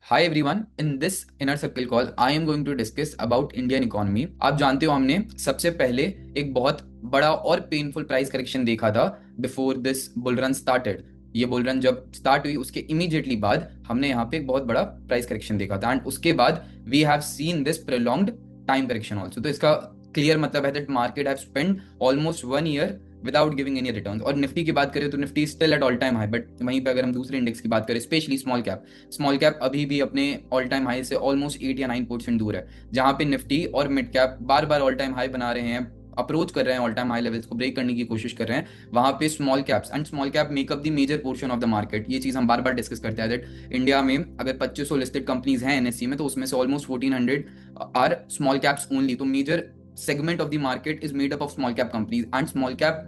Hi everyone, in this inner circle call I am going to discuss about Indian economy. आप जानते हो हमने सबसे पहले एक बहुत बड़ा और पेनफुल प्राइस करेक्शन देखा था before this bull run started. ये बुल रन जब स्टार्ट हुई उसके इमीडिएटली बाद हमने यहाँ पे एक बहुत बड़ा प्राइस करेक्शन देखा था एंड उसके बाद we have seen this prolonged time correction also. तो इसका क्लियर मतलब है that market have spend almost 1 year without giving any return. और निफ्टी की बात करें तो Nifty still at all time high, but वहीं पे अगर हम दूसरे इंडेक्स की बात करें स्पेशली स्मॉल कैप अभी भी अपने ऑल टाइम हाई से ऑलमोस्ट 8 या 9% दूर है। जहां पे निफ्टी और मिड कैप बार बार ऑल टाइम हाई बना रहे हैं, अप्रोच कर रहे हैं ऑल टाइम हाई लेवल्स को, ब्रेक करने की कोशिश कर रहे हैं। वहां पे small cap make up the major portion of the market. ये चीज हम बार बार डिस्कस करते हैं दैट इंडिया में अगर 2500 लिस्टेड कंपनीज हैं एनएससी में, तो उसमें से almost 1400 are small caps only. तो major segment of the market is made up of small cap companies and small cap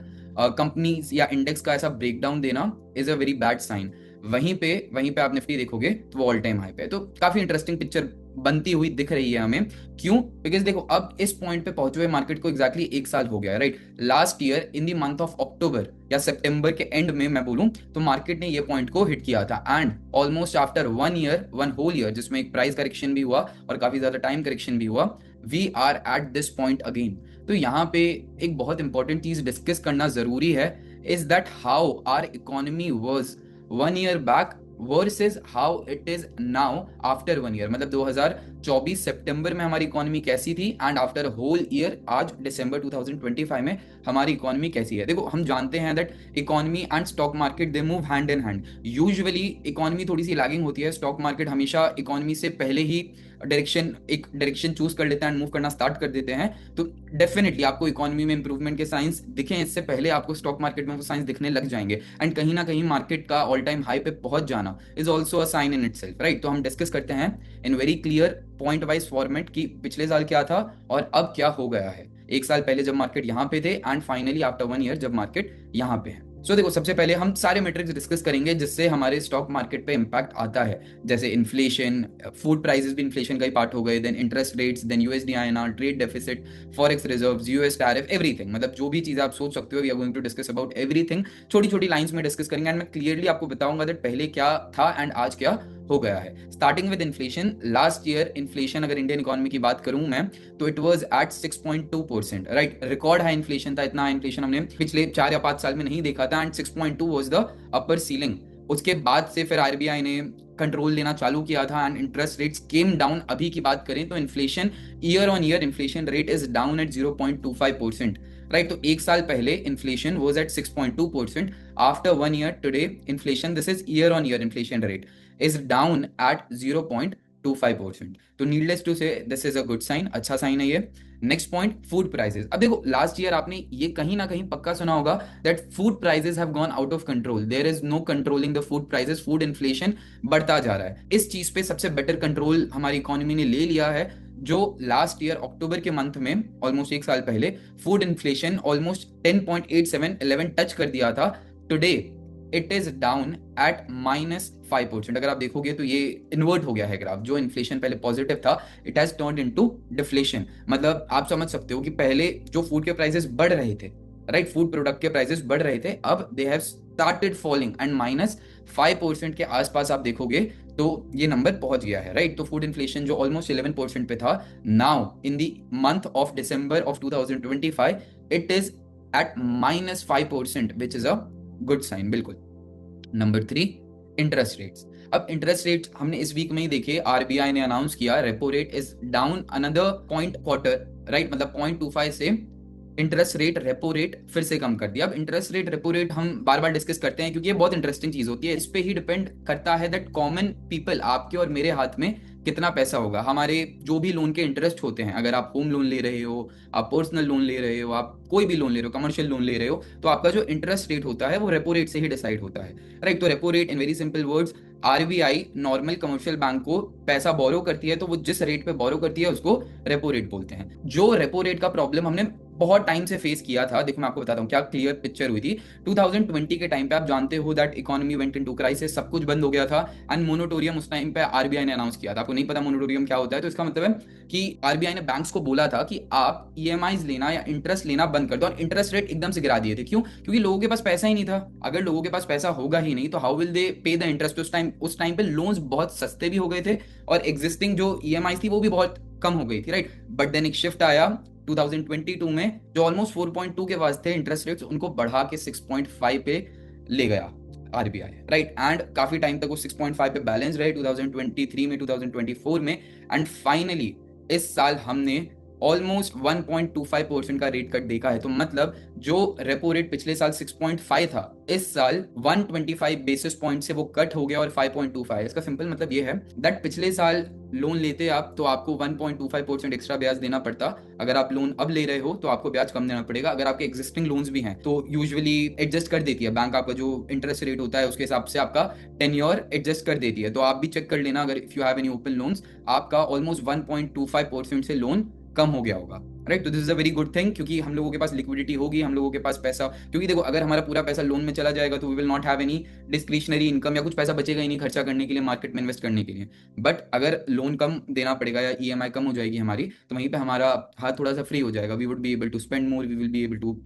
companies या इंडेक्स का ऐसा ब्रेकडाउन देना is a very bad sign. वहीं पे आप निफ्टी देखोगे तो वो ऑल टाइम हाई पे है। तो काफी इंटरेस्टिंग पिक्चर बनती हुई दिख रही है हमें। क्यों? बिकॉज देखो अब इस पॉइंट पे पहुंचे हुए मार्केट को एग्जैक्टली 1 साल हो गया है, right. Last year in the month of October या सितंबर के एंड में मैं बोलूं तो मार्केट ने ये पॉइंट को हिट किया था and almost after 1 year, 1 whole year, जिसमें एक प्राइस करेक्शन भी हुआ और काफी ज्यादा टाइम करेक्शन भी हुआ, we are at this point again. तो यहाँ पे एक बहुत इंपॉर्टेंट चीज डिस्कस करना जरूरी है, is that how our economy was 1 year back versus how it is now after 1 year. मतलब 2024 सितंबर में हमारी इकोनॉमी कैसी थी एंड आफ्टर होल ईयर आज दिसंबर 2025 में हमारी इकोनॉमी कैसी है। देखो हम जानते हैं that economy and stock market they move hand in hand. Usually economy थोड़ी सी लैगिंग होती है, स्टॉक मार्केट हमेशा इकोनॉमी से पहले ही एक डायरेक्शन चूज कर लेते हैं एंड मूव करना स्टार्ट कर देते हैं। तो डेफिनेटली आपको इकोनॉमी में इंप्रूवमेंट के साइंस दिखे इससे पहले आपको स्टॉक मार्केट में वो साइंस दिखने लग जाएंगे एंड कहीं ना कहीं मार्केट का ऑल टाइम हाई पे पहुंच जाना is also a sign in itself, right. तो हम डिस्कस करते हैं in very clear point wise format कि पिछले साल क्या था और अब क्या हो गया है। 1 साल पहले जब मार्केट यहाँ पे थे एंड फाइनली आफ्टर 1 ईयर जब मार्केट यहाँ पे है। सो देखो सबसे पहले हम सारे मेट्रिक्स डिस्कस करेंगे जिससे हमारे स्टॉक मार्केट पे इंपैक्ट आता है, जैसे इन्फ्लेशन, फूड प्राइसेस भी इन्फ्लेशन का ही पार्ट हो गए, then interest rates, then USD INR, trade deficit, forex reserves, US tariff, everything. मतलब जो भी चीजें आप सोच सकते हो we are going to discuss about everything. छोटी छोटी लाइंस में डिस्कस करेंगे एंड मैं क्लियरली आपको बताऊंगा दैट पहले क्या था एंड आज क्या हो गया है। Starting with inflation, last year inflation अगर इंडियन इकोनॉमी की बात करूं मैं तो it was at 6.2%, right. Record high inflation था, इतना हाई इन्फ्लेशन हमने पिछले 4 या 5 साल में नहीं देखा था and 6.2 was the upper ceiling. उसके बाद से फिर आरबीआई ने कंट्रोल लेना चालू किया था and interest rates came down. अभी की बात करें तो inflation year on year inflation rate is down at 0.25%, right. तो 1 साल पहले inflation was at 6.2%। After 1 year today inflation, this is year on year inflation rate, is down at 0.25%। तो needless to say this is a good sign, अच्छा sign है ये। Next point, food prices. अब देखो last year आपने ये कहीं ना कहीं पक्का सुना होगा that food prices have gone out of control, there is no controlling the food prices, food inflation बढ़ता जा रहा है। इस चीज पे सबसे बेटर कंट्रोल हमारी इकोनॉमी ने ले लिया है, जो लास्ट ईयर अक्टूबर के मंथ में ऑलमोस्ट 1 साल पहले फूड इन्फ्लेशन ऑलमोस्ट 10.87 11 टच कर दिया था। Today it is down at -5%। अगर आप देखोगे तो ये इन्वर्ट हो गया है ग्राफ, जो इन्फ्लेशन पहले पॉजिटिव था it has turned into deflation. मतलब आप समझ सकते हो कि पहले जो फूड के प्राइसेस बढ़ रहे थे, राइट, फूड प्रोडक्ट के प्राइसेस बढ़ रहे थे, अब they have started falling and -5% के आसपास आप देखोगे तो ये नंबर पहुंच गया है, राइट। तो फूड इन्फ्लेशन जो ऑलमोस्ट 11% पे था, now in the month of December of 2025 it is at -5%, which is a good sign, बिल्कुल। Number 3, interest rates. अब इंटरेस्ट रेट्स हमने इस वीक में ही देखे, आरबीआई ने अनाउंस किया repo rate is down another point quarter, right. मतलब 0.25 से इंटरेस्ट रेट रेपो रेट फिर से कम कर दिया। अब इंटरेस्ट रेट रेपो रेट हम बार बार डिस्कस करते हैं क्योंकि ये बहुत इंटरेस्टिंग चीज होती है। इस पे ही डिपेंड करता है दैट कॉमन पीपल, आपके और मेरे हाथ में कितना पैसा होगा। हमारे जो भी लोन के इंटरेस्ट होते हैं, अगर आप होम लोन ले रहे हो, आप पर्सनल लोन ले रहे हो, आप कोई भी लोन ले रहे हो, कमर्शियल लोन ले रहे हो, तो आपका जो इंटरेस्ट रेट होता है वो रेपो रेट से ही डिसाइड होता है, राइट। तो repo rate in very simple words, RBI normal commercial bank को पैसा बोरो करती है तो वो जिस रेट पे बोरो करती है उसको रेपो रेट बोलते हैं। जो रेपो रेट का प्रॉब्लम हमने बहुत टाइम से फेस किया था। देखो मैं आपको बताता हूँ क्या क्लियर पिक्चर हुई थी। 2020 के टाइम पे आप जानते हो that economy went into crisis, सब कुछ बंद हो गया था एंड मोनोटोरियम उस टाइम पे आरबीआई ने अनाउंस किया था। आपको नहीं पता मोनोटोरियम क्या होता है, तो इसका मतलब है कि आरबीआई ने बैंक्स को बोला था कि आप ईएमआईज लेना या इंटरेस्ट लेना बंद कर दो, और इंटरेस्ट रेट एकदम से गिरा दिए थे। क्यों? क्योंकि लोगों के पास पैसा ही नहीं था। अगर लोगों के पास पैसा होगा ही नहीं तो हाउ विल दे पे द इंटरेस्ट? उस टाइम पे लोन्स बहुत सस्ते भी हो गए थे और एग्जिस्टिंग जो ईएमआई थी वो भी बहुत कम हो गई थी, राइट। बट देन एक शिफ्ट आया 2022 में, जो ऑलमोस्ट 4.2 के पास थे इंटरेस्ट रेट्स, उनको बढ़ा के 6.5 पे ले गया आरबीआई, राइट। एंड काफी टाइम तक वो 6.5 पे बैलेंस रहे 2023 में, 2024 में, एंड फाइनली इस साल हमने ऑलमोस्ट 1.25% का रेट कट देखा है। तो मतलब जो रेपो रेट पिछले साल 6.5 था, इस साल 125 बेसिस पॉइंट से वो कट हो गया और 5.25। इसका सिंपल मतलब ये है दैट पिछले साल लोन लेते आप तो आपको 1.25% एक्स्ट्रा ब्याज देना पड़ता। अगर आप लोन अब ले रहे हो तो आपको ब्याज कम देना पड़ेगा। अगर आपके एग्जिस्टिंग लोन्स भी हैं तो यूजुअली एडजस्ट कर देती है बैंक, आपका जो इंटरेस्ट रेट होता है उसके हिसाब से आपका टेन्योर एडजस्ट कर देती है। तो आप भी चेक कर लेना, अगर if you have any open loans, आपका ऑलमोस्ट 1.25% से लोन कम हो गया होगा, राइट। तो this is a very good thing, क्योंकि हम लोगों के पास लिक्विडिटी होगी, हम लोगों के पास पैसा, क्योंकि देखो अगर हमारा पूरा पैसा लोन में चला जाएगा तो we will not have any discretionary income, या कुछ पैसा बचेगा ही नहीं खर्चा करने के लिए, मार्केट में इन्वेस्ट करने के लिए। बट अगर लोन कम देना पड़ेगा या ईएमआई कम हो जाएगी हमारी, तो वहीं पे हमारा हाथ थोड़ा सा फ्री हो जाएगा। We would be able to spend more, we will be able to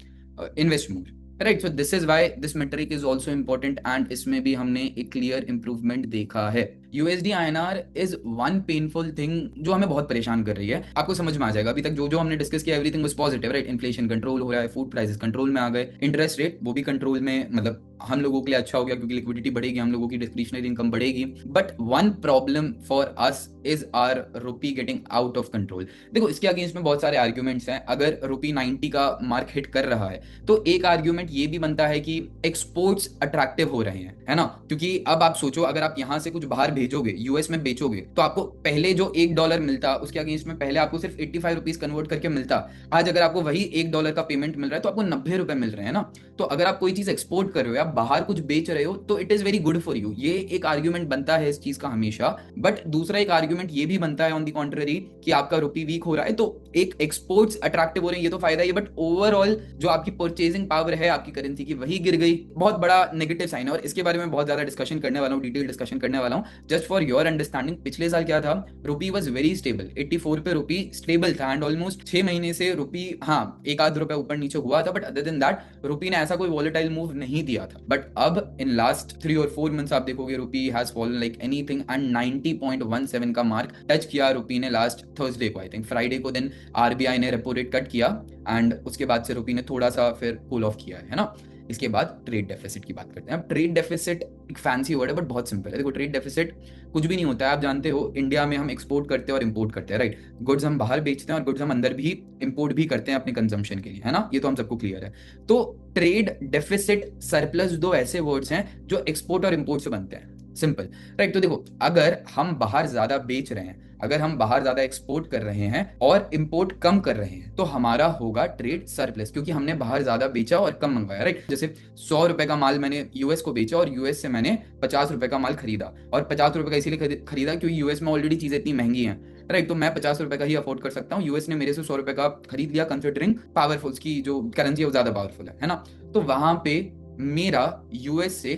invest more, right. So this is why this metric is also important, and इसमें भी हमने एक क्लियर इंप्रूवमेंट देखा है। USD INR is one painful thing जो हमें बहुत परेशान कर रही है। आपको समझ में आ जाएगा, अभी तक जो जो हमने डिस्कस किया everything was positive, right. Inflation control हो रहा है, फूड प्राइसेस कंट्रोल में आ गए, इंटरेस्ट रेट वो भी कंट्रोल में, मतलब हम लोगों के लिए अच्छा हो गया क्योंकि लिक्विडिटी बढ़ेगी, हम लोगों की डिस्क्रिशनरी इनकम बढ़ेगी। But one problem for us is our rupee getting out of control. देखो इसके अगेंस्ट में बहुत सारे आर्ग्यूमेंट्स हैं। अगर रुपी 90 का मार्क हिट कर रहा है तो एक आर्ग्यूमेंट ये भी बनता है कि एक्सपोर्ट्स अट्रैक्टिव हो रहे हैं, है ना। क्योंकि अब आप सोचो, अगर आप यहां से कुछ बाहर भेजोगे, यूएस में बेचोगे, तो आपको पहले जो $1 मिलता उसके अगेंस्ट में पहले आपको सिर्फ 85 रुपीज कन्वर्ट करके मिलता। आज अगर आपको वही $1 का पेमेंट मिल रहा है तो आपको 90 रुपए मिल रहे हैं ना। तो अगर आप कोई चीज एक्सपोर्ट कर रहे हो या बाहर कुछ बेच रहे हो तो it is very good for you. ये एक आर्ग्यूमेंट बनता है इस चीज का हमेशा। बट दूसरा एक आर्ग्यूमेंट ये भी बनता है ऑन द कॉन्ट्ररी कि आपका रुपी वीक हो रहा है तो एक एक्सपोर्ट्स अट्रैक्टिव हो रहे हैं, ये तो फायदा ही है। बट ओवरऑल जो आपकी परचेजिंग पावर है आपकी करेंसी की वही गिर गई, बहुत बड़ा नेगेटिव साइन है। और इसके बारे में बहुत ज्यादा डिस्कशन करने वाला हूँ, डिटेल डिस्कशन करने वाला हूँ। जस्ट फॉर योर अंडरस्टैंडिंग, पिछले साल क्या था, रुपी वॉज वेरी स्टेबल, 84 पे रुपी स्टेबल था, एंड ऑलमोस्ट 6 महीने से रुपी हाँ एक आध रुपए ऊपर नीचे हुआ था, बट अदर देन दैट रुपी ने ऐसा कोई वॉलेटाइल मूव नहीं दिया था। बट अब इन लास्ट 3 और 4 मंथ्स आप देखोगे rupee has fallen like anything, and 90.17 का मार्क टच किया रुपी ने लास्ट थर्सडे को, आई थिंक फ्राइडे को। देन आरबीआई ने रेपो रेट कट किया एंड उसके बाद से रुपी ने थोड़ा सा फिर कूल ऑफ किया है ना। इसके बाद ट्रेड डेफिसिट की बात करते हैं। अब ट्रेड डेफिसिट एक फैंसी वर्ड है बट बहुत सिंपल है। देखो ट्रेड डेफिसिट कुछ भी नहीं होता है। आप जानते हो इंडिया में हम एक्सपोर्ट करते हैं और इंपोर्ट करते हैं, राइट। गुड्स हम बाहर बेचते हैं और गुड्स हम अंदर भी इंपोर्ट भी करते हैं अपने कंजम्पशन के लिए, है ना। ये तो हम सबको क्लियर है। तो ट्रेड डेफिसिट सरप्लस दो ऐसे वर्ड्स हैं जो एक्सपोर्ट और इंपोर्ट से बनते हैं, सिंपल, राइट। तो देखो अगर हम बाहर ज्यादा बेच रहे हैं, अगर हम बाहर ज्यादा एक्सपोर्ट कर रहे हैं और इंपोर्ट कम कर रहे हैं तो हमारा होगा ट्रेड सरप्लस, क्योंकि हमने बाहर ज्यादा बेचा और कम मंगवाया, राइट। जैसे 100 रुपए का माल मैंने यूएस को बेचा और यूएस से मैंने 50 रुपए का माल खरीदा, और 50 रुपए का इसीलिए खरीदा क्योंकि यूएस में ऑलरेडी चीजें इतनी महंगी हैं, राइट। तो मैं 50 रुपए का ही अफोर्ड कर सकता हूँ, यूएस ने मेरे से 100 रुपए का खरीद लिया, कंसिडरिंग पावरफुल की जो करेंसी है वो ज्यादा पावरफुल है ना। तो वहां पे मेरा यूएस से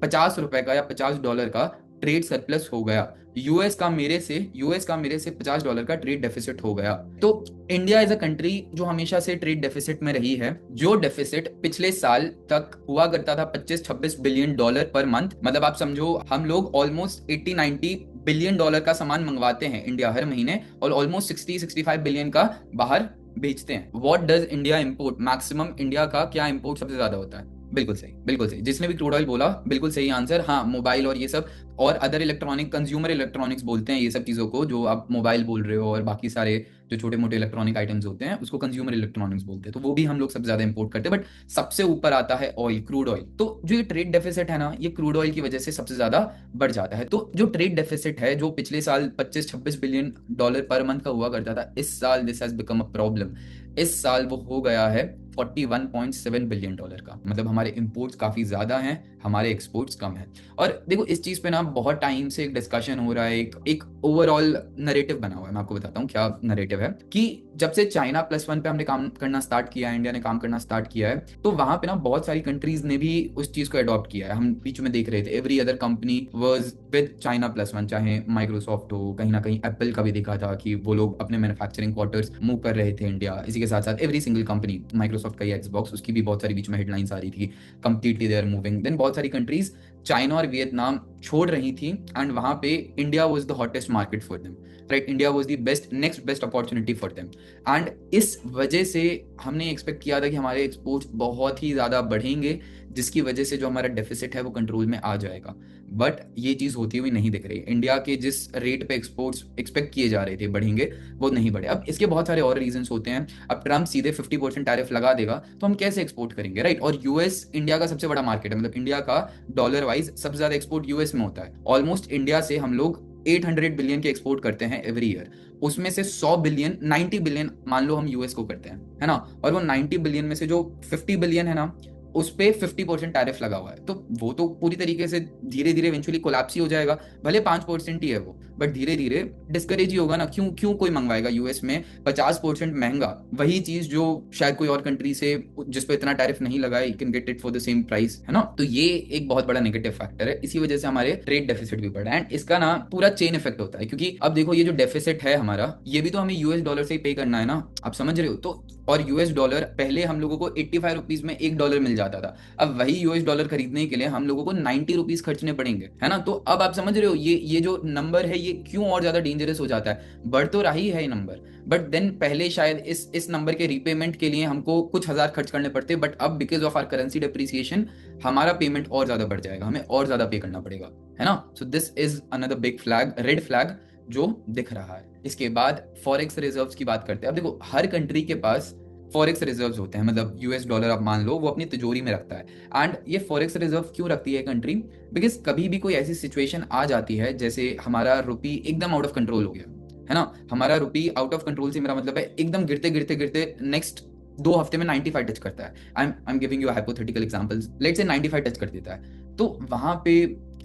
50 रुपए का या $50 का ट्रेड सरप्लस हो गया, यूएस का मेरे से $50 का ट्रेड डेफिसिट हो गया। तो इंडिया इज अ कंट्री जो हमेशा से ट्रेड डेफिसिट में रही है, जो डेफिसिट पिछले साल तक हुआ करता था $25-26 बिलियन पर मंथ। मतलब आप समझो हम लोग ऑलमोस्ट 80-90 बिलियन डॉलर का सामान मंगवाते हैं इंडिया हर महीने, और ऑलमोस्ट 60-65 बिलियन का बाहर बेचते हैं। What does India import? Maximum India का क्या इंपोर्ट सबसे ज्यादा होता है? बिल्कुल सही, बिल्कुल सही। जिसने भी क्रूड ऑयल बोला बिल्कुल सही आंसर। हाँ, मोबाइल और ये सब और अदर इलेक्ट्रॉनिक, कंज्यूमर इलेक्ट्रॉनिक्स बोलते हैं ये सब चीज़ों को, जो आप मोबाइल बोल रहे हो और बाकी सारे जो छोटे मोटे इलेक्ट्रॉनिक आइटम्स होते हैं उसको कंज्यूमर इलेक्ट्रॉनिक्स बोलते हैं। तो वो भी हम लोग सबसे ज्यादा इंपोर्ट करते हैं। बट सबसे ऊपर आता है ऑयल, क्रूड ऑयल। तो जो ये ट्रेड डेफिसिट है ना, ये क्रूड ऑयल की वजह से सबसे ज्यादा बढ़ जाता है। तो जो ट्रेड डेफिसिट है जो पिछले साल 25-26 बिलियन डॉलर पर मंथ का हुआ करता था, इस साल this has become a problem. इस साल वो हो गया है $41.7 बिलियन का। मतलब हमारे इंपोर्ट्स काफी ज्यादा हैं, हमारे एक्सपोर्ट्स कम हैं। और देखो इस चीज पे ना बहुत टाइम से एक डिस्कशन हो रहा है, एक ओवरऑल नरेटिव बना हुआ है। मैं आपको बताता हूँ क्या नरेटिव है कि जब से चाइना +1 पे हमने काम करना स्टार्ट किया है, इंडिया ने काम करना स्टार्ट किया है, तो वहां पे ना बहुत सारी कंट्रीज ने भी उस चीज को अडॉप्ट किया है। हम बीच में देख रहे थे every other company was with China +1, चाहे माइक्रोसॉफ्ट हो, कहीं ना कहीं एप्पल का भी देखा था कि वो लोग अपने मैन्युफैक्चरिंग क्वार्टर्स मूव कर रहे थे इंडिया। इसी के साथ साथ एवरी सिंगल कंपनी, माइक्रोसॉफ्ट का ही एक्सबॉक्स, उसकी भी बहुत सारी बीच में हेडलाइंस आ रही थी, completely they are moving. Then बहुत सारी कंट्रीज चाइना और वियतनाम छोड़ रही थी एंड वहां पे India was the hottest market for them, right? India was the best, next best opportunity for them. And इस वजह से हमने एक्सपेक्ट किया था कि हमारे एक्सपोर्ट्स बहुत ही ज़्यादा बढ़ेंगे, जिसकी वजह से जो हमारा डेफिसिट है वो कंट्रोल में आ जाएगा। बट ये चीज़ होती हुई नहीं दिख रही। इंडिया के जिस रेट पे एक्सपोर्ट्स एक्सपेक्ट किए जा रहे थे बढ़ेंगे, वो नहीं बढ़े। अब इसके बहुत सारे और रीजंस होते हैं। अब ट्रम्प सीधे 50% टैरिफ लगा देगा तो हम कैसे एक्सपोर्ट करेंगे, राइट? और यूएस इंडिया का सबसे बड़ा मार्केट है, मतलब इंडिया का डॉलर वाइज सबसे ज़्यादा एक्सपोर्ट यूएस में होता है। ऑलमोस्ट इंडिया से हम लोग 800 बिलियन के एक्सपोर्ट करते हैं एवरी ईयर। उसमें से 100 बिलियन, 90 बिलियन मान लो हम यूएस को करते हैं, है ना? और वो 90 बिलियन में से जो 50 बिलियन है ना, उस पे 50% टैरिफ लगा हुआ है। तो वो तो पूरी तरीके से धीरे धीरे इवेंचुअली कोलैप्स ही हो जाएगा। भले 5% ही है वो, बट धीरे धीरे डिस्करेज ही होगा ना। क्यों क्यों कोई मंगवाएगा यूएस में 50% महंगा वही चीज जो शायद कोई और कंट्री से जिस पे इतना टैरिफ नहीं लगा है, you can get it for the same price, है ना? तो ये एक बहुत बड़ा नेगेटिव फैक्टर है। इसी वजह से हमारे ट्रेड डेफिसिट भी बढ़ा है एंड इसका ना पूरा चेन इफेक्ट होता है। क्योंकि अब देखो ये जो डेफिसिट है हमारा, ये भी तो हमें यूएस डॉलर से ही पे करना है ना, आप समझ रहे हो? तो और यूएस डॉलर पहले हम लोगों को 85 रुपीज में $1 मिल जाता था। अब वही यूएस डॉलर खरीदने के लिए हम लोगों को 90 रुपीज खर्चने पड़ेंगे, है ना? तो अब आप समझ रहे हो ये जो नंबर है ये क्यों और ज्यादा डेंजरस हो जाता है। बढ़ तो रही है ये नंबर, बट देन पहले शायद इस नंबर के रीपेमेंट के लिए हमको कुछ हजार खर्च करने पड़ते, बट अब because of our currency depreciation हमारा पेमेंट और ज्यादा बढ़ जाएगा, हमें और ज्यादा पे करना पड़ेगा, है ना? सो this is another big flag, red flag जो दिख रहा है। इसके बाद फॉरेक्स रिजर्व्स की बात करते हैं। अब देखो हर कंट्री के पास फॉरेक्स रिजर्व्स होते हैं, मतलब यूएस डॉलर आप मान लो वो अपनी तिजोरी में रखता है। एंड ये फॉरेक्स रिजर्व क्यों रखती है कंट्री? बिकॉज कभी भी कोई ऐसी सिचुएशन आ जाती है जैसे हमारा रुपी एकदम आउट ऑफ कंट्रोल हो गया, है ना? हमारा रुपी आउट ऑफ कंट्रोल से मेरा मतलब है एकदम गिरते गिरते गिरते नेक्स्ट 2 हफ्ते में 95 टच करता है। I am giving you hypothetical examples, let's say 95 touch कर देता है, तो वहां पे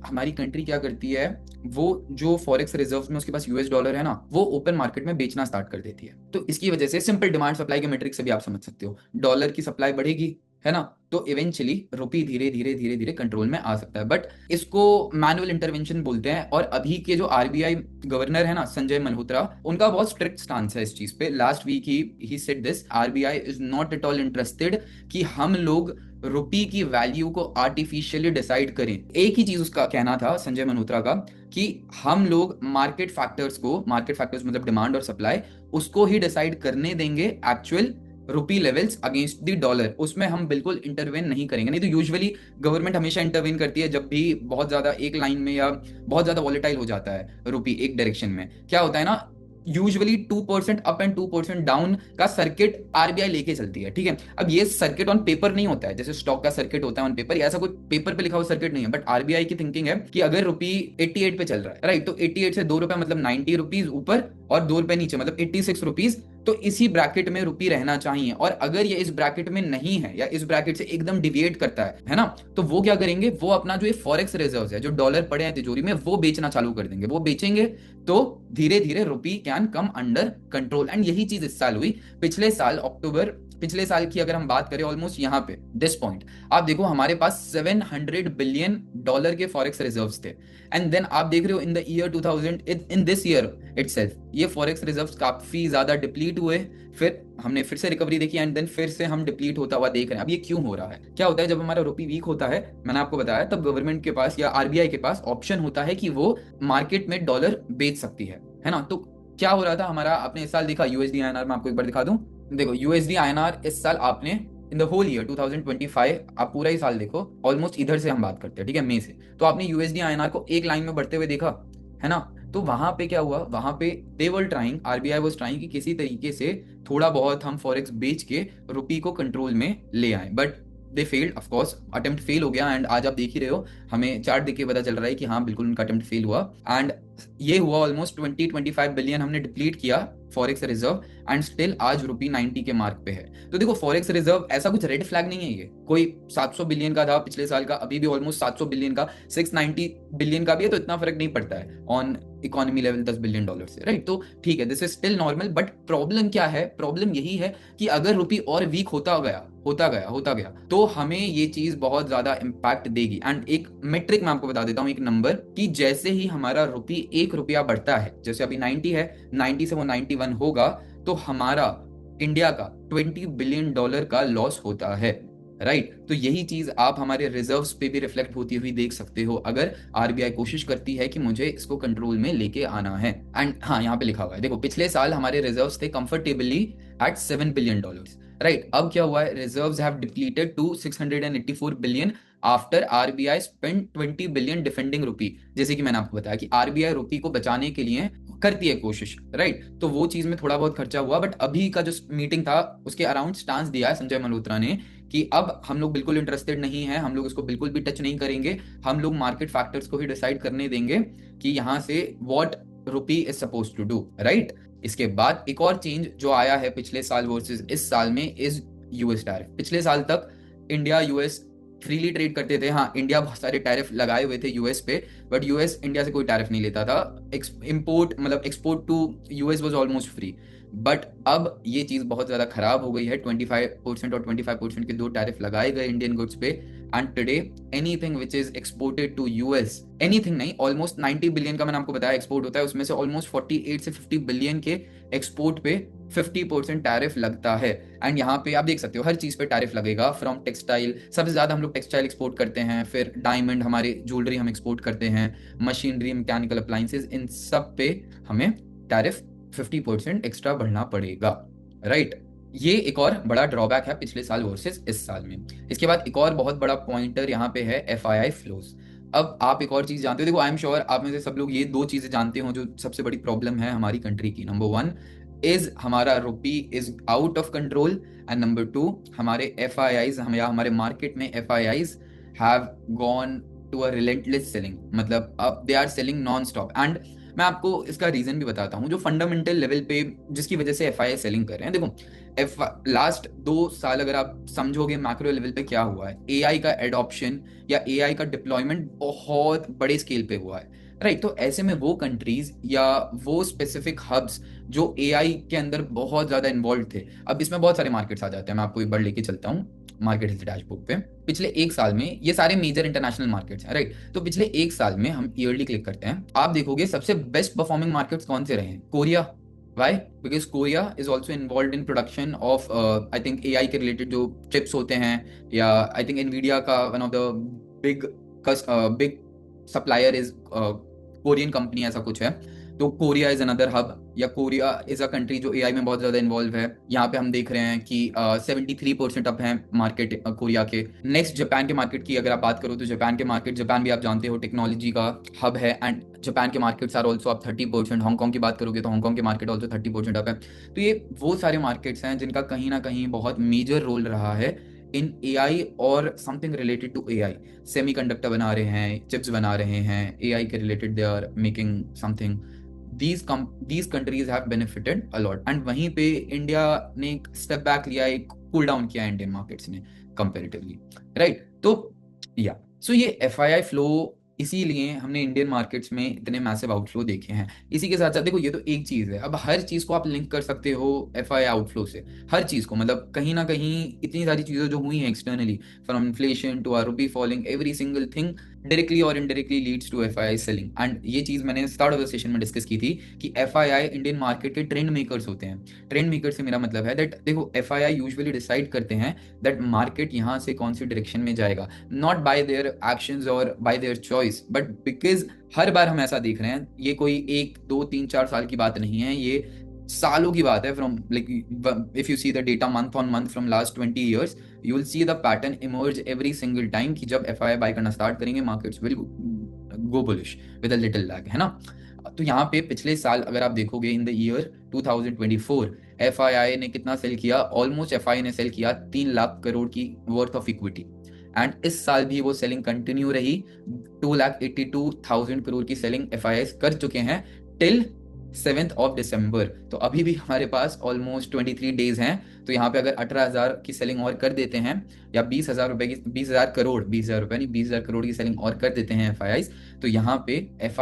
हमारी कंट्री क्या करती है, वो जो फॉरेक्स रिजर्व्स में उसके पास यूएस डॉलर है ना, वो ओपन मार्केट में बेचना स्टार्ट कर देती है। तो इसकी वजह से सिंपल डिमांड सप्लाई के मैट्रिक्स से भी आप समझ सकते हो, डॉलर की सप्लाई बढ़ेगी, है ना? तो इवेंचुअली रुपी धीरे धीरे धीरे धीरे कंट्रोल में आ सकता है। बट इसको मैनुअल इंटरवेंशन बोलते हैं। और अभी के जो आरबीआई गवर्नर है ना, संजय मल्होत्रा, उनका बहुत स्ट्रिक्ट स्टांस है इस चीज पे। लास्ट वीक ही said this, RBI is not at all interested कि हम लोग रुपी की वैल्यू को आर्टिफिशियली डिसाइड करें। एक ही चीज उसका कहना था संजय मल्होत्रा का, कि हम लोग मार्केट फैक्टर्स मतलब डिमांड और सप्लाई, उसको ही डिसाइड करने देंगे actual rupee levels against the dollar, उसमें हम बिल्कुल इंटरवेन नहीं करेंगे। नहीं तो यूजुअली गवर्नमेंट हमेशा इंटरवेन करती है जब भी बहुत ज्यादा एक लाइन में या बहुत ज्यादा वॉलेटाइल हो जाता है रुपी एक डायरेक्शन में। क्या होता है ना, यूजुअली 2% अप एंड 2% डाउन का सर्किट आरबीआई लेके चलती है, ठीक है? अब ये सर्किट ऑन पेपर नहीं होता है जैसे स्टॉक का सर्किट होता है ऑन पेपर, ऐसा कोई पेपर पे लिखा हुआ सर्किट नहीं है। बट आरबीआई की थिंकिंग है कि अगर रुपी 88 पे चल रहा है, राइट, तो 88 से ₹2 मतलब 90 रुपीज ऊपर और ₹2 नीचे मतलब 86 रुपीज, तो इसी ब्रैकेट में रुपी रहना चाहिए। और अगर ये इस ब्रैकेट में नहीं है या इस ब्रैकेट से एकदम डिविएट करता है ना, तो वो क्या करेंगे, वो अपना जो ये फॉरेक्स रिजर्व्स है, जो डॉलर पड़े हैं तिजोरी में, वो बेचना चालू कर देंगे। वो बेचेंगे तो धीरे धीरे rupee can come under control. And यही चीज इस साल हुई। पिछले साल की अगर हम बात करें, ऑलमोस्ट यहाँ पे दिस पॉइंट आप देखो हमारे पास $700 बिलियन के फॉरेक्स रिजर्व्स थे। एंड देन आप देख रहे हो in the year 2000, in this year itself ये फॉरेक्स रिजर्व्स काफी ज्यादा डिप्लीट हुए। फिर हमने फिर से रिकवरी देखी एंड देन फिर से हम डिप्लीट होता हुआ देख रहे हैं। अब ये क्यों हो रहा है? क्या होता है जब हमारा रुपी वीक होता है, मैंने आपको बताया, तब गवर्नमेंट के पास या आरबीआई के पास ऑप्शन होता है कि वो मार्केट में डॉलर बेच सकती है ना? तो क्या हो रहा था हमारा, आपने इस साल देखा यूएसडी आईएनआर में, आपको एक बार दिखा दूं, देखो यूएसडी आईएनआर इस साल आपने इन द होल ईयर 2025, आप पूरा ही साल देखो, ऑलमोस्ट इधर से हम बात करते हैं, ठीक है, मई से, तो आपने यूएसडी आईएनआर को एक लाइन में बढ़ते हुए देखा, है ना? तो वहां पे क्या हुआ, वहां पे they were trying, RBI was trying कि किसी तरीके से थोड़ा बहुत हम फॉरेक्स बेच के रुपी को कंट्रोल में ले आए। But they failed, of course attempt fail हो गया। एंड आज आप देख ही रहे हो, हमें चार्ट देख के पता चल रहा है कि हाँ बिल्कुल उनका अटेम्प्ट फेल हुआ। एंड ये हुआ ऑलमोस्ट 20-25 बिलियन हमने डिप्लीट किया फॉरेक्स रिजर्व, एंड स्टिल आज रुपी 90 के मार्क पे है। तो देखो फॉरेक्स रिजर्व ऐसा कुछ रेड फ्लैग नहीं है, ये कोई 700 बिलियन का था पिछले साल का, अभी भी ऑलमोस्ट 700 बिलियन का, 690 बिलियन का भी है, तो इतना फर्क नहीं पड़ता है ऑन इकोनॉमी लेवल $10 बिलियन से, राइट। तो ठीक है, this is still normal, but problem क्या है, प्रॉब्लम यही है कि अगर रुपी और वीक होता गया तो हमें ये चीज बहुत ज्यादा इम्पैक्ट देगी। एंड एक मेट्रिक मैं आपको बता देता हूँ, एक नंबर, कि जैसे ही हमारा रुपी 1 रुपया बढ़ता है, जैसे अभी 90 है, 90 से वो 91 होगा, तो हमारा इंडिया का $20 बिलियन का लॉस होता है, राइट। तो यही चीज आप हमारे रिजर्व्स पे भी रिफ्लेक्ट होती हुई देख सकते हो, अगर आरबीआई कोशिश करती है कि मुझे इसको कंट्रोल में लेके आना है। एंड हाँ, यहाँ पे लिखा हुआ है, देखो पिछले साल हमारे रिजर्व्स थे कंफर्टेबली एट $7 बिलियन, राइट। अब क्या हुआ है, reserves have depleted to 684 billion after RBI spend 20 billion defending rupee. जैसे कि मैंने आपको बताया कि आरबीआई रुपी को बचाने के लिए करती है कोशिश, राइट। तो वो चीज में थोड़ा बहुत खर्चा हुआ, बट अभी का जो मीटिंग था उसके अराउंड स्टांस दिया है संजय मल्होत्रा ने कि अब हम लोग बिल्कुल इंटरेस्टेड नहीं है, हम लोग इसको बिल्कुल भी टच नहीं करेंगे, हम लोग मार्केट फैक्टर्स को ही डिसाइड करने देंगे कि यहाँ से what rupee is suppose to do, right. इसके बाद एक और चेंज जो आया है पिछले साल वर्सेस इस साल में इज यूएस टैरिफ। पिछले साल तक इंडिया यूएस फ्रीली ट्रेड करते थे, हाँ इंडिया बहुत सारे टैरिफ लगाए हुए थे यूएस पे, बट यूएस इंडिया से कोई टैरिफ नहीं लेता था। इंपोर्ट मतलब export to US was almost free. But अब ये चीज बहुत ज्यादा खराब हो गई है, 25% और 25% के दो टैरिफ लगाए गए इंडियन गुड्स पे। And today anything which is exported to US, anything नहीं, ऑलमोस्ट 90 बिलियन का मैंने आपको बताया एक्सपोर्ट होता है, उसमें से ऑलमोस्ट 48 से 50 बिलियन के एक्सपोर्ट पे 50% टैरिफ लगता है। एंड यहाँ पे आप देख सकते हो हर चीज पे टैरिफ लगेगा, फ्रॉम टेक्सटाइल, सबसे ज्यादा हम लोग टेक्सटाइल एक्सपोर्ट करते हैं, फिर डायमंड, हमारे ज्वेलरी हम एक्सपोर्ट करते हैं, मशीनरी, मैकेनिकल अप्लायंसेज, इन सब पे हमें टैरिफ 50% एक्स्ट्रा भरना पड़ेगा, राइट। ये एक और बड़ा ड्रॉबैक है पिछले साल वर्सेस इस साल में। इसके बाद एक और बहुत बड़ा पॉइंटर यहाँ पे है एफआईआई फ्लोज। अब आप एक और चीज जानते हो, देखो आई एम श्योर आप में से सब लोग ये दो चीजें जानते हो जो सबसे बड़ी प्रॉब्लम है हमारी कंट्री की। नंबर वन इज हमारा rupee is out of control, and number two हमारे एफआईआईज, हम या हमारे मार्केट में FIIs have gone to a relentless selling, मतलब अब they are selling non stop. And मैं आपको इसका रीजन भी बताता हूँ, जो फंडामेंटल लेवल पे जिसकी वजह से एफआईआई सेलिंग कर रहे हैं। देखो लास्ट 2 साल अगर आप समझोगे मैक्रो लेवल पे क्या हुआ है, एआई का एडॉप्शन या एआई का डिप्लॉयमेंट बहुत बड़े स्केल पे हुआ है, राइट। तो ऐसे में वो कंट्रीज या वो स्पेसिफिक हब्स जो एआई के अंदर बहुत ज्यादा इन्वॉल्व थे, अब इसमें बहुत सारे मार्केट्स आ जाते हैं, मैं आपको एक बार लेके चलता हूँ मार्केट हिस्ट्री डैशबोर्ड पे। पिछले एक साल में ये सारे मेजर इंटरनेशनल मार्केट्स हैं, राइट। तो पिछले एक साल में हम ईयरली क्लिक करते हैं, आप देखोगे सबसे बेस्ट परफॉर्मिंग मार्केट्स कौन से रहे हैं। Korea, why, because Korea is also involve in production of I think AI के रिलेटेड जो चिप्स होते हैं, या आई थिंक एनवीडिया का one of the big big supplier is Korean company, ऐसा कुछ है। तो कोरिया इज अनदर हब, या कोरिया इज अ कंट्री जो एआई में बहुत ज्यादा इन्वॉल्व है। यहाँ पे हम देख रहे हैं कि 73% अप है मार्केट कोरिया के। नेक्स्ट जापान के मार्केट की अगर आप बात करो तो जापान के मार्केट, जापान भी आप जानते हो टेक्नोलॉजी का हब है, एंड जापान के markets are also up 30%। Hong Kong की बात करोगे तो हांगकॉन्ग के मार्केट ऑल्सो 30% अप है। तो ये वो सारे मार्केट्स हैं जिनका कहीं ना कहीं बहुत मेजर रोल रहा है इन एआई और something related to AI. Semiconductor बना रहे हैं, चिप्स बना रहे हैं, एआई के related they are making something. these countries have benefited a lot, and वहीं पे इंडिया ने एक स्टेप बैक लिया, एक कूल डाउन किया इंडियन मार्केट्स ने कंपैरेटिवली, राइट। तो या सो ये एफआईआई फ्लो, इसीलिए हमने इंडियन मार्केट्स में इतने मैसिव आउटफ्लो देखे हैं। इसी के साथ साथ देखो ये तो एक चीज है, अब हर चीज को आप लिंक कर सकते हो एफआईआई आउटफ्लो से, हर चीज को, मतलब कहीं ना कहीं इतनी सारी चीजें जो हुई हैं externally, from inflation to our rupee falling, every single thing directly और indirectly leads to FII selling. And ये चीज मैंने स्टार्ट ऑफ द सेशन में डिस्कस की थी कि एफआईआई इंडियन मार्केट के ट्रेंड मेकर्स होते हैं। ट्रेंड मेकर से मेरा मतलब है दैट देखो एफआईआई यूजुअली डिसाइड करते हैं दैट मार्केट यहाँ से कौन सी डायरेक्शन में जाएगा, नॉट बाय देयर एक्शंस और by their choice, but because हर बार हम ऐसा देख रहे हैं, ये कोई 1 2 3 4 साल की बात नहीं है, ये सालों की बात है। From like if you see the data month on month from last 20 years, you will see the pattern emerge every single time कि जब एफआईआई बाय करना स्टार्ट करेंगे markets will go bullish with a little lag, है ना। तो यहाँ पे पिछले साल अगर आप देखोगे इन द ईयर 2024 एफआईआई ने कितना सेल किया, ऑलमोस्ट एफआईआई ने सेल किया 3 लाख करोड़ की वर्थ ऑफ इक्विटी। एंड इस साल भी वो सेलिंग कंटिन्यू रही, 2,82,000 करोड़ की सेलिंग एफआईआई कर चुके हैं टिल 7th of December। तो अभी भी हमारे पास ऑलमोस्ट 23 डेज हैं तो यहाँ पे अगर 18,000 की सेलिंग और कर देते हैं, या 20,000 रुपए की, 20,000 करोड़, 20,000 रुपए नहीं, 20,000 करोड़ की सेलिंग और कर देते हैं एफ, तो यहाँ पे एफ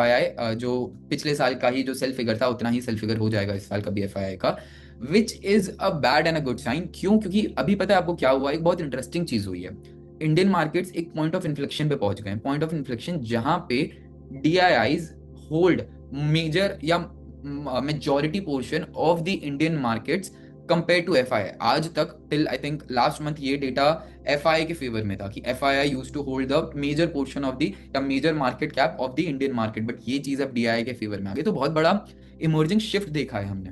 जो पिछले साल का ही जो सेल फिगर था उतना ही सेल फिगर हो जाएगा इस साल का भी एफ का, which is a bad and a good sign. क्यों? क्योंकि अभी पता है आपको क्या हुआ, एक बहुत इंटरेस्टिंग चीज हुई है। इंडियन मार्केट्स एक पॉइंट ऑफ इन्फ्लेक्शन पे पहुंच गए, पॉइंट ऑफ इन्फ्लेक्शन जहां पे डीआईआईज होल्ड मेजर या majority portion of the Indian markets compare to F आज तक till I think last month ये डेटा एफ के फेवर में था कि F use to hold the major portion of the या major market cap of the Indian market, but ये चीज अब डी के फेवर में आ गई। तो बहुत बड़ा इमर्जिंग शिफ्ट देखा है हमने,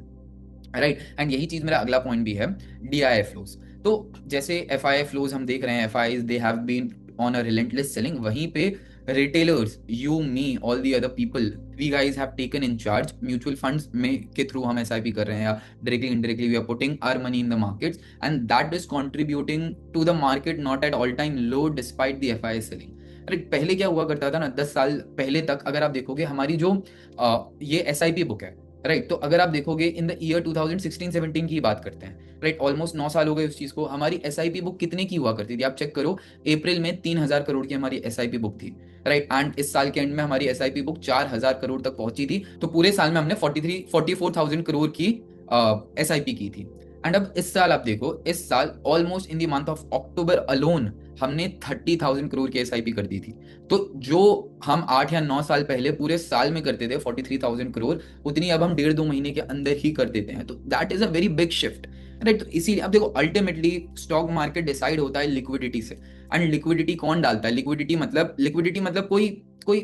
राइट। एंड यही चीज मेरा अगला पॉइंट भी है, डी फ्लोज। तो जैसे एफ फ्लोज हम देख रहे हैं, F they have been on a relentless selling, वहीं पे retailers, you me all the other people, we guys have taken in charge. Mutual funds में के थ्रू हम एसआईपी कर रहे हैं, या directly indirectly we are putting our money in the markets, and that is contributing to the market not at all time low despite the F selling. अरे पहले क्या हुआ करता था ना, 10 साल पहले तक अगर आप देखोगे हमारी जो ये एसआईपी बुक है, राइट, तो अगर आप देखोगे इन द ईयर 2016-17 की बात करते हैं, राइट, ऑलमोस्ट 9 साल हो गए उस चीज को। हमारी एसआईपी बुक कितने की हुआ करती थी आप चेक करो, अप्रैल में 3,000 करोड़ की हमारी एसआईपी बुक थी, राइट, एंड इस साल के एंड में हमारी एसआईपी बुक 4,000 करोड़ तक पहुंची थी। तो पूरे साल में हमने 44,000 करोड़ की एसआईपी की थी। एंड अब इस साल आप देखो, इस साल almost in the month of October alone हमने 30,000 करोड़ की एसआईपी कर दी थी। तो जो हम 8 या 9 साल पहले पूरे साल में करते थे 43,000 करोड़, उतनी अब हम 1.5-2 महीने के अंदर ही कर देते हैं। तो that is a very big shift, right. तो इसीलिए अब देखो, अल्टीमेटली स्टॉक मार्केट डिसाइड होता है लिक्विडिटी से। एंड लिक्विडिटी कौन डालता है? लिक्विडिटी मतलब कोई कोई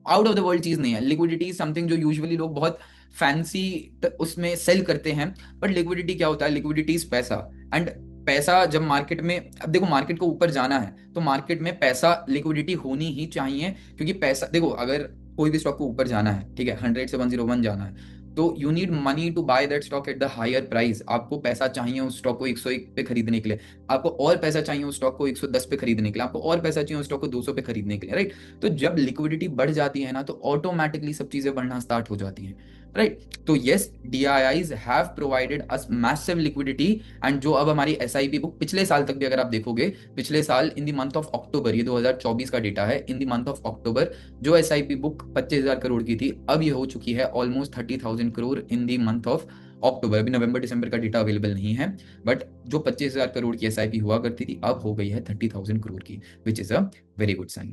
आउट ऑफ द वर्ल्ड चीज नहीं है। लिक्विडिटी समथिंग जो यूजुअली लोग बहुत फैंसी उसमें सेल करते हैं, बट लिक्विडिटी क्या होता है? लिक्विडिटी इज पैसा। एंड पैसा जब मार्केट में, अब देखो मार्केट को ऊपर जाना है तो मार्केट में पैसा, लिक्विडिटी होनी ही चाहिए, क्योंकि पैसा, देखो अगर कोई भी स्टॉक को ऊपर जाना है, ठीक है, 100 से 101 जाना है, तो you need money to buy that stock at the higher price. आपको पैसा चाहिए उस स्टॉक को 101 पे खरीदने के लिए, आपको और पैसा चाहिए उस स्टॉक को 110 पे खरीदने के लिए, आपको और पैसा चाहिए उस स्टॉक को 200 पे खरीदने के लिए, राइट। तो जब लिक्विडिटी बढ़ जाती है ना, तो ऑटोमेटिकली सब चीजें बढ़ना स्टार्ट हो जाती हैं, राइट। तो yes, DIIs have provided us massive liquidity. And जो अब हमारी एसआईपी बुक पिछले साल तक भी अगर आप देखोगे, पिछले साल इन द मंथ ऑफ अक्टूबर, ये 2024 का डेटा है, इन द मंथ ऑफ अक्टूबर जो एसआईपी बुक 25,000 करोड़ की थी, अब ये हो चुकी है almost 30,000 crore in the month of October. अभी नवंबर दिसंबर का डेटा अवेलेबल नहीं है, बट जो 25,000 करोड़ की एसआईपी हुआ करती थी अब हो गई है 30,000 करोड़ की, which is a very good sign.